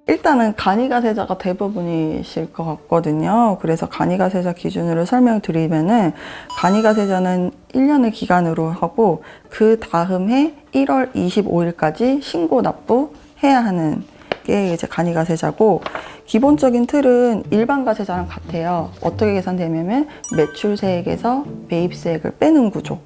일단은 간이가세자가 대부분이실 것 같거든요. 그래서 간이가세자 기준으로 설명드리면은 간이가세자는 1년을 기간으로 하고 그 다음 해 1월 25일까지 신고 납부해야 하는 게 이제 간이가세자고, 기본적인 틀은 일반 가세자랑 같아요. 어떻게 계산되냐면 매출세액에서 매입세액을 빼는 구조.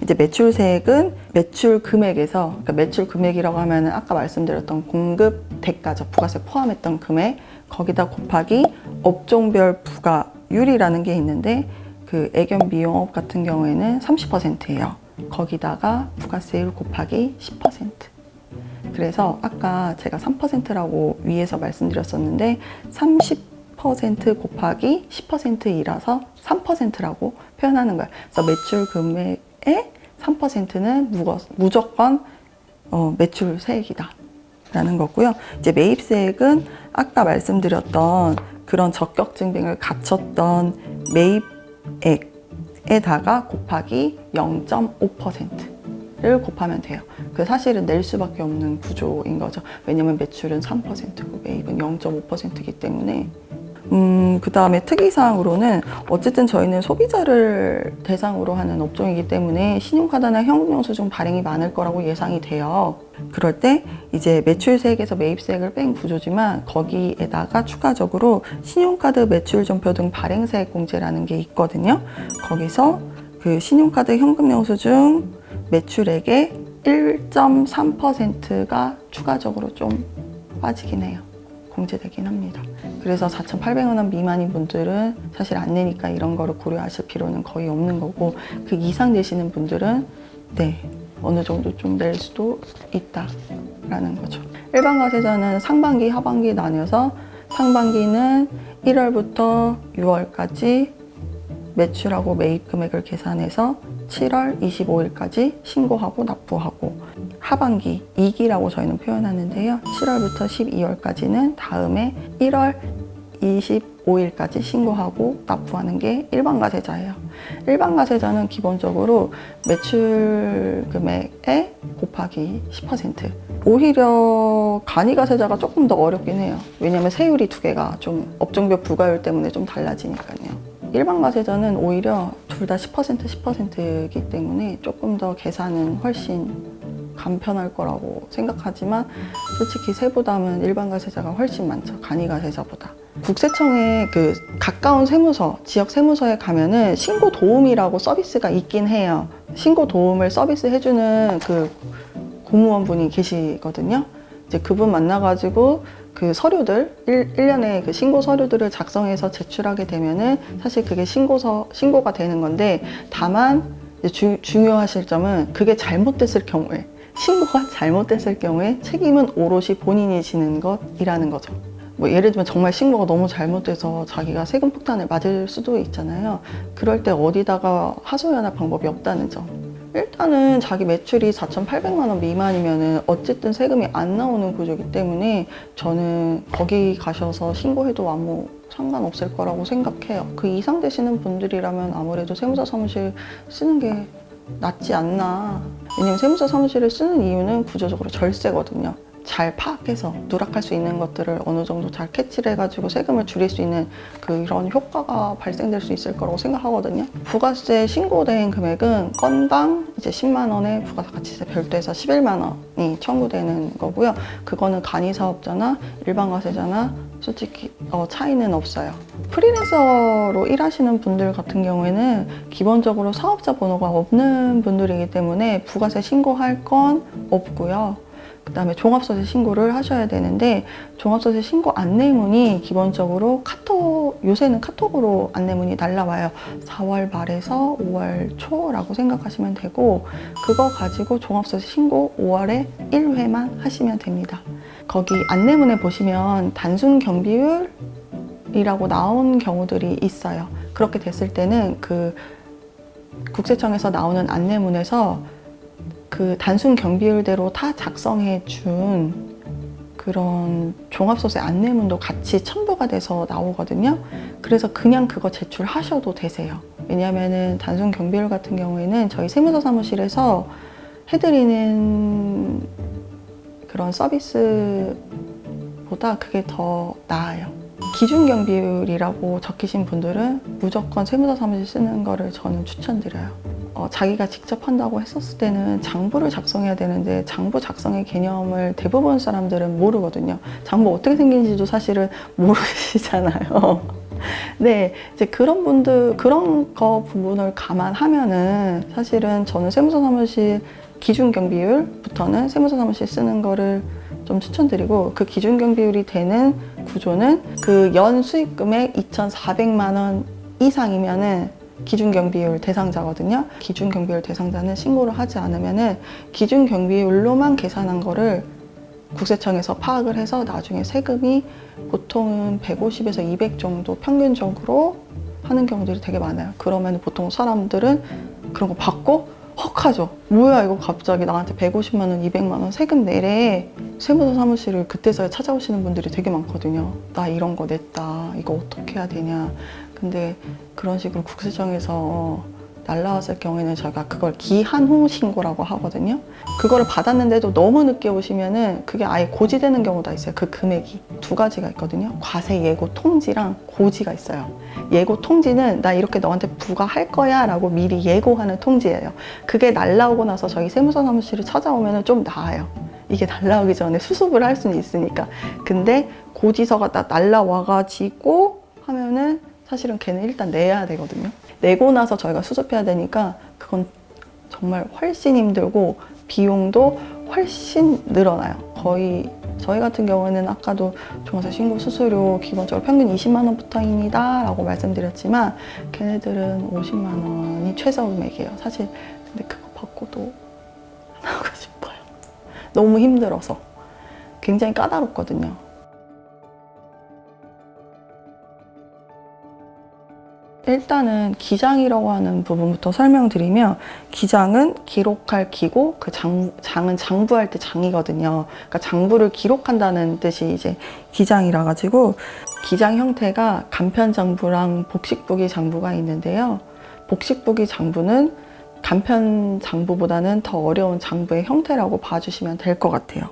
이제 매출세액은 매출 금액에서, 그러니까 매출 금액이라고 하면은 아까 말씀드렸던 공급 대가죠. 부가세 포함했던 금액, 거기다 곱하기 업종별 부가율이라는 게 있는데, 그 애견 미용업 같은 경우에는 30%예요. 거기다가 부가세율 곱하기 10%. 그래서 아까 제가 3%라고 위에서 말씀드렸었는데 30% 곱하기 10%이라서 3%라고 표현하는 거예요. 그래서 매출 금액의 3%는 무조건 매출세액이다 라는 거고요. 이제 매입세액은 아까 말씀드렸던 그런 적격증빙을 갖췄던 매입액에다가 곱하기 0.5%를 곱하면 돼요. 그 사실은 낼 수밖에 없는 구조인 거죠. 왜냐면 매출은 3%고 매입은 0.5%이기 때문에. 그 다음에 특이사항으로는 어쨌든 저희는 소비자를 대상으로 하는 업종이기 때문에 신용카드나 현금영수증 발행이 많을 거라고 예상이 돼요. 그럴 때 이제 매출세액에서 매입세액을 뺀 구조지만 거기에다가 추가적으로 신용카드 매출전표 등 발행세액 공제라는 게 있거든요. 거기서 그 신용카드 현금영수증 매출액의 1.3%가 추가적으로 좀 빠지긴 해요. 공제되긴 합니다. 그래서 4,800원 미만인 분들은 사실 안 내니까 이런 거를 고려하실 필요는 거의 없는 거고, 그 이상 내시는 분들은 네, 어느 정도 좀 낼 수도 있다라는 거죠. 일반 가세자는 상반기, 하반기 나뉘어서 상반기는 1월부터 6월까지 매출하고 매입 금액을 계산해서 7월 25일까지 신고하고 납부하고, 하반기 2기라고 저희는 표현하는데요. 7월부터 12월까지는 다음에 1월 25일까지 신고하고 납부하는 게 일반 가세자예요. 일반 가세자는 기본적으로 매출 금액에 곱하기 10%. 오히려 간이 가세자가 조금 더 어렵긴 해요. 왜냐면 세율이 두 개가 좀 업종별 부가율 때문에 좀 달라지니까요. 일반 가세자는 오히려 둘 다 10%이기 때문에 조금 더 계산은 훨씬 간편할 거라고 생각하지만, 솔직히 세부담은 일반 가세자가 훨씬 많죠. 간이 가세자보다. 국세청에 그 가까운 세무서, 지역 세무서에 가면은 신고 도움이라고 서비스가 있긴 해요. 신고 도움을 서비스 해주는 그 공무원분이 계시거든요. 이제 그분 만나가지고 그 서류들, 1년에 그 신고 서류들을 작성해서 제출하게 되면은 사실 그게 신고가 되는 건데, 다만 중요하실 점은 그게 잘못됐을 경우에, 신고가 잘못됐을 경우에 책임은 오롯이 본인이 지는 것이라는 거죠. 뭐 예를 들면 정말 신고가 너무 잘못돼서 자기가 세금 폭탄을 맞을 수도 있잖아요. 그럴 때 어디다가 하소연할 방법이 없다는 점. 일단은 자기 매출이 4,800만 원 미만이면은 어쨌든 세금이 안 나오는 구조이기 때문에 저는 거기 가셔서 신고해도 아무 상관없을 거라고 생각해요. 그 이상 되시는 분들이라면 아무래도 세무사 사무실 쓰는 게 낫지 않나. 왜냐면 세무사 사무실을 쓰는 이유는 구조적으로 절세거든요. 잘 파악해서 누락할 수 있는 것들을 어느 정도 잘 캐치를 해가지고 세금을 줄일 수 있는 그런 효과가 발생될 수 있을 거라고 생각하거든요. 부가세 신고된 금액은 건당 이제 10만 원에 부가가치세 별도해서 11만 원이 청구되는 거고요. 그거는 간이사업자나 일반 가세자나 솔직히 차이는 없어요. 프리랜서로 일하시는 분들 같은 경우에는 기본적으로 사업자 번호가 없는 분들이기 때문에 부가세 신고할 건 없고요. 그 다음에 종합소득 신고를 하셔야 되는데, 종합소득 신고 안내문이 기본적으로 요새는 카톡으로 안내문이 날라와요. 4월 말에서 5월 초라고 생각하시면 되고, 그거 가지고 종합소득 신고 5월에 1회만 하시면 됩니다. 거기 안내문에 보시면 단순 경비율이라고 나온 경우들이 있어요. 그렇게 됐을 때는 그 국세청에서 나오는 안내문에서 그 단순 경비율대로 다 작성해 준 그런 종합소득세 안내문도 같이 첨부가 돼서 나오거든요. 그래서 그냥 그거 제출하셔도 되세요. 왜냐하면은 단순 경비율 같은 경우에는 저희 세무서 사무실에서 해드리는 그런 서비스 것보다 그게 더 나아요. 기준경비율이라고 적히신 분들은 무조건 세무사 사무실 쓰는 거를 저는 추천드려요. 자기가 직접 한다고 했었을 때는 장부를 작성해야 되는데 장부 작성의 개념을 대부분 사람들은 모르거든요. 장부 어떻게 생긴지도 사실은 모르시잖아요. 네, 이제 그런 분들, 그런 거 부분을 감안하면은 사실은 저는 세무사 사무실 기준경비율부터는 세무사 사무실 쓰는 거를 좀 추천드리고, 그 기준경비율이 되는 구조는 그 연 수익금액 2,400만 원 이상이면은 기준경비율 대상자거든요. 기준경비율 대상자는 신고를 하지 않으면은 기준경비율로만 계산한 거를 국세청에서 파악을 해서 나중에 세금이 보통은 150에서 200 정도 평균적으로 하는 경우들이 되게 많아요. 그러면 보통 사람들은 그런 거 받고 헉하죠. 뭐야 이거 갑자기 나한테 150만 원, 200만 원 세금 내래. 세무사 사무실을 그때서야 찾아오시는 분들이 되게 많거든요. 나 이런 거 냈다. 이거 어떻게 해야 되냐. 근데 그런 식으로 국세청에서 날라왔을 경우에는 저희가 그걸 기한 후 신고라고 하거든요. 그거를 받았는데도 너무 늦게 오시면은 그게 아예 고지되는 경우도 있어요. 그 금액이 두 가지가 있거든요. 과세 예고 통지랑 고지가 있어요. 예고 통지는 나 이렇게 너한테 부과할 거야 라고 미리 예고하는 통지예요. 그게 날라오고 나서 저희 세무사 사무실을 찾아오면은 좀 나아요. 이게 날라오기 전에 수습을 할 수는 있으니까. 근데 고지서가 딱 날라와가지고 하면은 사실은 걔는 일단 내야 되거든요. 내고 나서 저희가 수습해야 되니까 그건 정말 훨씬 힘들고 비용도 훨씬 늘어나요. 거의 저희 같은 경우는 아까도 종합세 신고 수수료 기본적으로 평균 20만 원부터입니다 라고 말씀드렸지만 걔네들은 50만 원이 최저 금액이에요. 사실 근데 그거 받고도 안 하고 싶어요. 너무 힘들어서. 굉장히 까다롭거든요. 일단은 기장이라고 하는 부분부터 설명드리면, 기장은 기록할 기고, 그 장은 장부할 때 장이거든요. 그러니까 장부를 기록한다는 뜻이 이제 기장이라 가지고, 기장 형태가 간편장부랑 복식부기 장부가 있는데요. 복식부기 장부는 간편 장부보다는 더 어려운 장부의 형태라고 봐주시면 될 것 같아요.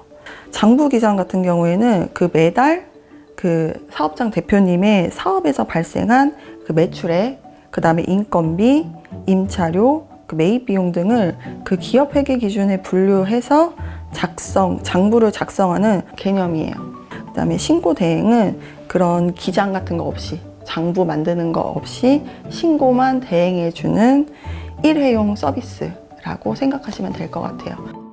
장부 기장 같은 경우에는 그 매달 그 사업장 대표님의 사업에서 발생한 그 매출액, 그 다음에 인건비, 임차료, 그 매입 비용 등을 그 기업 회계 기준에 분류해서 장부를 작성하는 개념이에요. 그 다음에 신고 대행은 그런 기장 같은 거 없이, 장부 만드는 거 없이 신고만 대행해주는 일회용 서비스라고 생각하시면 될 것 같아요.